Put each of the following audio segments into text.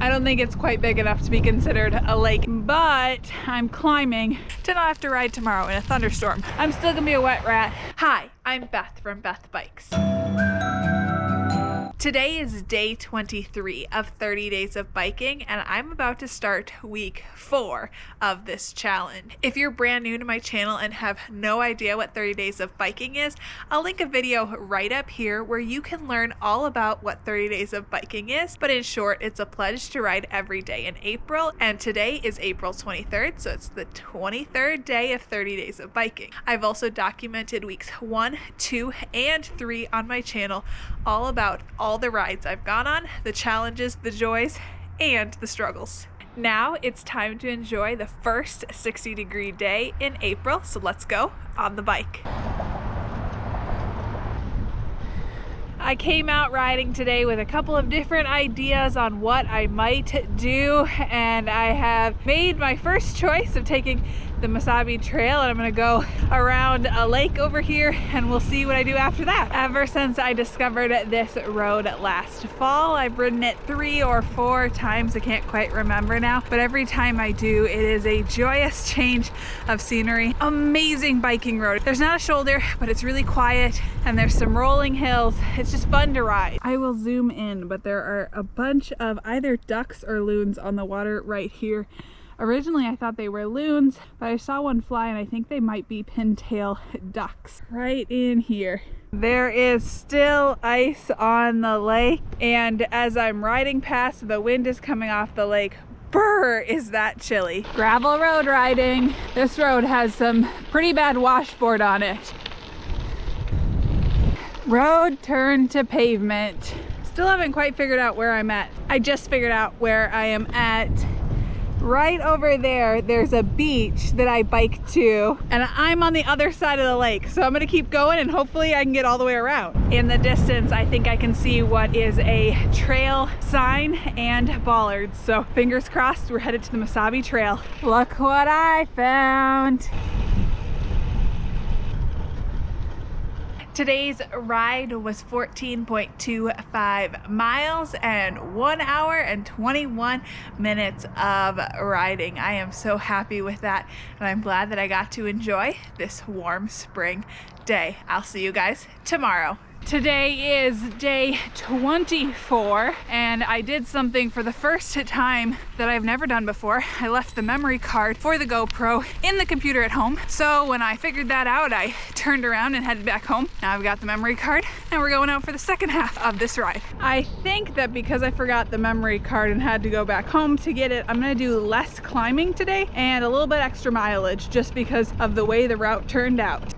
I don't think it's quite big enough to be considered a lake, but I'm climbing to not have to ride tomorrow in a thunderstorm. I'm still gonna be a wet rat. Hi, I'm Beth from Beth Bikes. Today is day 23 of 30 days of biking, and I'm about to start week 4 of this challenge. If you're brand new to my channel and have no idea what 30 days of biking is, I'll link a video right up here where you can learn all about what 30 days of biking is. But in short, it's a pledge to ride every day in April, and today is April 23rd, so it's the 23rd day of 30 days of biking. I've also documented weeks 1, 2, and 3 on my channel, all about all the rides I've gone on, the challenges, the joys, and the struggles. Now it's time to enjoy the first 60-degree day in April, so let's go on the bike. I came out riding today with a couple of different ideas on what I might do, and I have made my first choice of taking the Mesabi Trail, and I'm gonna go around a lake over here and we'll see what I do after that. Ever since I discovered this road last fall, I've ridden it 3 or 4 times, I can't quite remember now, but every time I do, it is a joyous change of scenery. Amazing biking road. There's not a shoulder, but it's really quiet and there's some rolling hills. It's just fun to ride. I will zoom in, but there are a bunch of either ducks or loons on the water right here. Originally I thought they were loons, but I saw one fly and I think they might be pintail ducks right in here. There is still ice on the lake, and as I'm riding past, the wind is coming off the lake. Brr, is that chilly. Gravel road riding. This road has some pretty bad washboard on it. Road turned to pavement. Still haven't quite figured out where I'm at. I just figured out where I am at. Right over there, there's a beach that I bike to, and I'm on the other side of the lake. So I'm gonna keep going and hopefully I can get all the way around. In the distance, I think I can see what is a trail sign and bollards. So fingers crossed, we're headed to the Mesabi Trail. Look what I found. Today's ride was 14.25 miles and 1 hour and 21 minutes of riding. I am so happy with that, and I'm glad that I got to enjoy this warm spring day. I'll see you guys tomorrow. Today is day 24, and I did something for the first time that I've never done before. I left the memory card for the GoPro in the computer at home. So when I figured that out, I turned around and headed back home. Now I've got the memory card and we're going out for the second half of this ride. I think that because I forgot the memory card and had to go back home to get it, I'm gonna do less climbing today and a little bit extra mileage just because of the way the route turned out.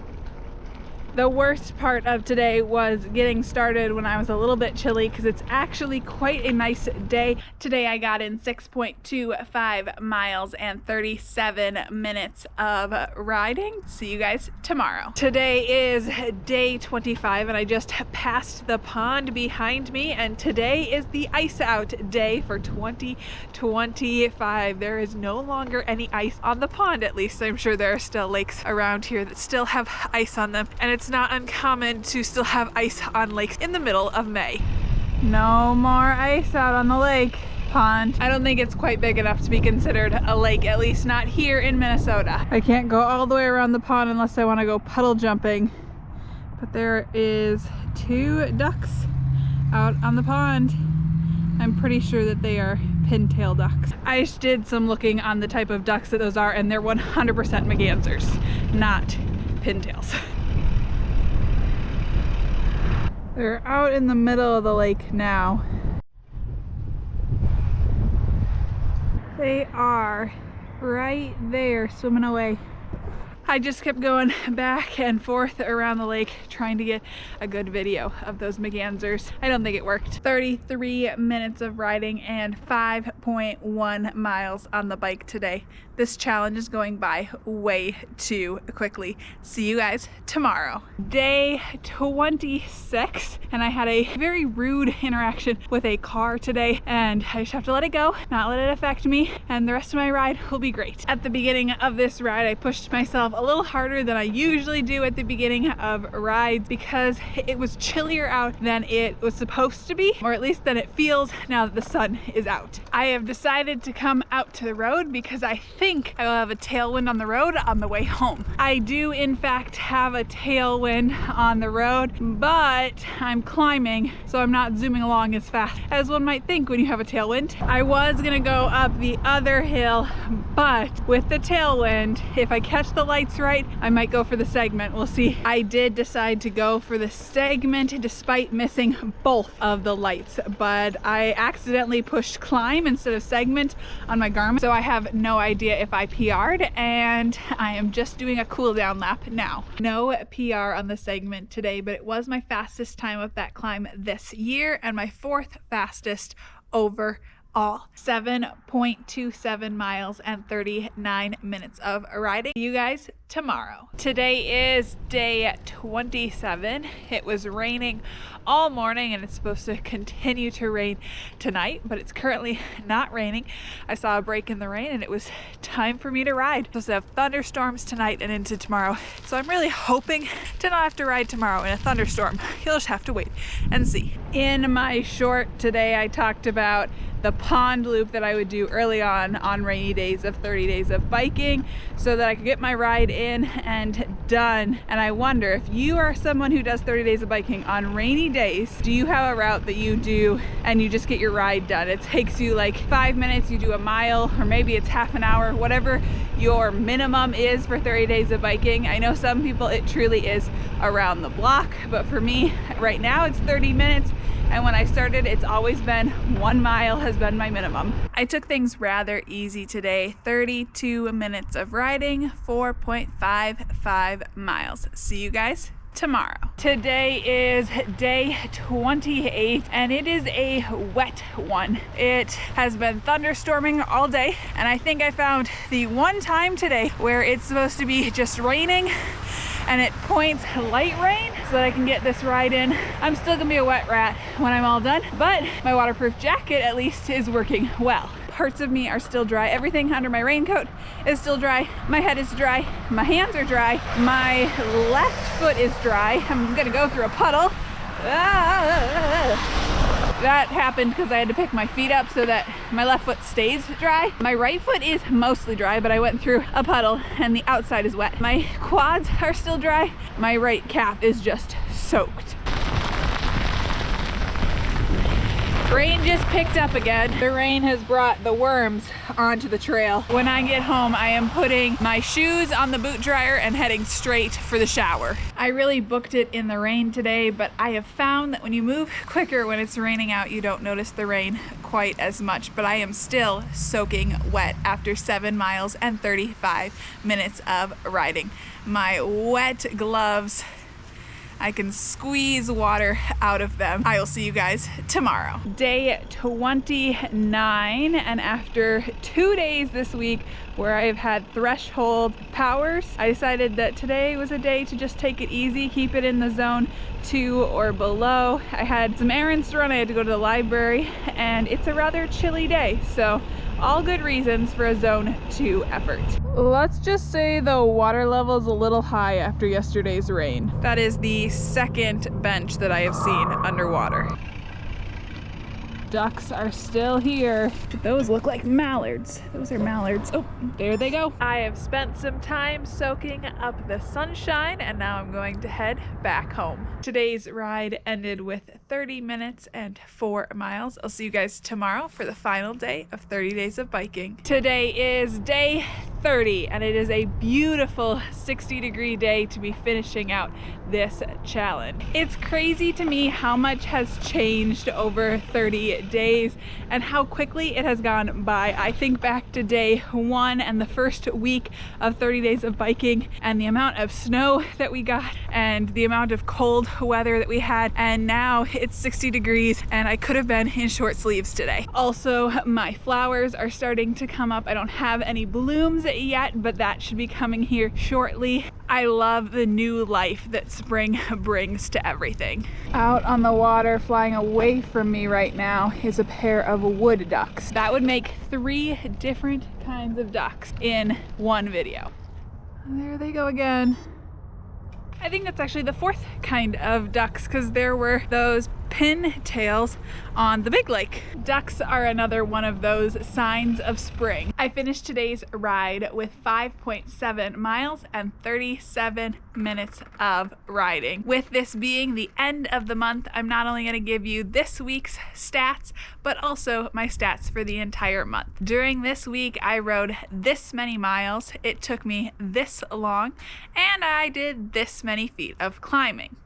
The worst part of today was getting started when I was a little bit chilly, because it's actually quite a nice day. Today I got in 6.25 miles and 37 minutes of riding. See you guys tomorrow. Today is day 25 and I just passed the pond behind me, and today is the ice out day for 2025. There is no longer any ice on the pond, at least. I'm sure there are still lakes around here that still have ice on them, and it's not uncommon to still have ice on lakes in the middle of May. No more ice out on the lake. Pond. I don't think it's quite big enough to be considered a lake, at least not here in Minnesota. I can't go all the way around the pond unless I want to go puddle jumping. But there is 2 ducks out on the pond. I'm pretty sure that they are pintail ducks. I just did some looking on the type of ducks that those are, and they're 100% mergansers, not pintails. They're out in the middle of the lake now. They are right there swimming away. I just kept going back and forth around the lake trying to get a good video of those mergansers. I don't think it worked. 33 minutes of riding and 5.1 miles on the bike today. This challenge is going by way too quickly. See you guys tomorrow. Day 26, and I had a very rude interaction with a car today, and I just have to let it go, not let it affect me, and the rest of my ride will be great. At the beginning of this ride, I pushed myself a a little harder than I usually do at the beginning of rides because it was chillier out than it was supposed to be, or at least than it feels now that the sun is out. I have decided to come out to the road because I think I will have a tailwind on the road on the way home. I do in fact have a tailwind on the road, but I'm climbing, so I'm not zooming along as fast as one might think when you have a tailwind. I was gonna go up the other hill, but with the tailwind, if I catch the lights right, I might go for the segment. We'll see. I did decide to go for the segment despite missing both of the lights, but I accidentally pushed climb instead of segment on my Garmin, so I have no idea if I PR'd, and I am just doing a cool down lap now. No PR on the segment today, but it was my fastest time up that climb this year and my 4th fastest overall. 7.27 miles and 39 minutes of riding. See you guys tomorrow. Today is day 27. It was raining all morning and it's supposed to continue to rain tonight, but it's currently not raining. I saw a break in the rain and it was time for me to ride. Supposed to have thunderstorms tonight and into tomorrow, so I'm really hoping to not have to ride tomorrow in a thunderstorm. You'll just have to wait and see. In my short today, I talked about the pond loop that I would do early on rainy days of 30 days of biking so that I could get my ride in and done. And I wonder if you are someone who does 30 days of biking on rainy days, do you have a route that you do and you just get your ride done? It takes you like 5 minutes, you do a mile, or maybe it's half an hour, whatever your minimum is for 30 days of biking. I know some people it truly is around the block, but for me right now it's 30 minutes. And when I started, it's always been 1 mile has been my minimum. I took things rather easy today. 32 minutes of riding, 4.55 miles. See you guys tomorrow. Today is day 28 and it is a wet one. It has been thunderstorming all day, and I think I found the one time today where it's supposed to be just raining and it points light rain so that I can get this ride in. I'm still gonna be a wet rat when I'm all done, but my waterproof jacket at least is working well. Parts of me are still dry. Everything under my raincoat is still dry. My head is dry. My hands are dry. My left foot is dry. I'm gonna go through a puddle. That happened because I had to pick my feet up so that my left foot stays dry. My right foot is mostly dry, but I went through a puddle and the outside is wet. My quads are still dry. My right calf is just soaked. Rain just picked up again. The rain has brought the worms onto the trail. When I get home, I am putting my shoes on the boot dryer and heading straight for the shower. I really booked it in the rain today, but I have found that when you move quicker when it's raining out, you don't notice the rain quite as much, but I am still soaking wet after 7 miles and 35 minutes of riding. My wet gloves, I can squeeze water out of them. I will see you guys tomorrow. Day 29, and after 2 days this week where I've had threshold powers, I decided that today was a day to just take it easy, keep it in the zone 2 or below. I had some errands to run. I had to go to the library, and it's a rather chilly day, so all good reasons for a zone 2 effort. Let's just say the water level is a little high after yesterday's rain. That is the second bench that I have seen underwater. Ducks are still here. Those look like mallards. Those are mallards. Oh, there they go. I have spent some time soaking up the sunshine, and now I'm going to head back home. Today's ride ended with 30 minutes and 4 miles. I'll see you guys tomorrow for the final day of 30 days of biking. Today is day 30, and it is a beautiful 60-degree day to be finishing out this challenge. It's crazy to me how much has changed over 30 days and how quickly it has gone by. I think back to day 1 and the first week of 30 days of biking and the amount of snow that we got and the amount of cold weather that we had, and now it's 60 degrees and I could have been in short sleeves today. Also, my flowers are starting to come up. I don't have any blooms yet, but that should be coming here shortly. I love the new life that spring brings to everything. Out on the water, flying away from me right now, is a pair of wood ducks. That would make 3 different kinds of ducks in one video. There they go again. I think that's actually the fourth kind of ducks because there were those pintails on the big lake. Ducks are another one of those signs of spring. I finished today's ride with 5.7 miles and 37 minutes of riding. With this being the end of the month, I'm not only going to give you this week's stats, but also my stats for the entire month. During this week, I rode this many miles, it took me this long, and I did this many feet of climbing.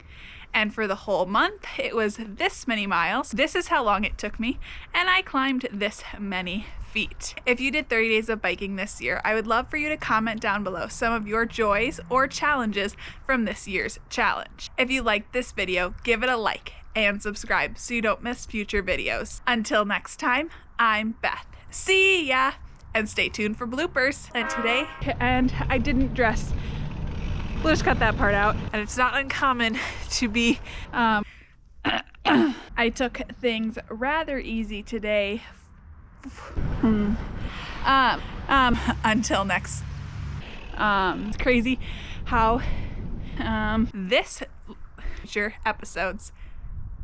And for the whole month, it was this many miles. This is how long it took me, and I climbed this many feet. If you did 30 days of biking this year, I would love for you to comment down below some of your joys or challenges from this year's challenge. If you liked this video, give it a like and subscribe so you don't miss future videos. Until next time, I'm Beth. See ya! And stay tuned for bloopers. And I didn't dress. We'll just cut that part out. And it's not uncommon to be, I took things rather easy today. Until next, it's crazy how, this future episodes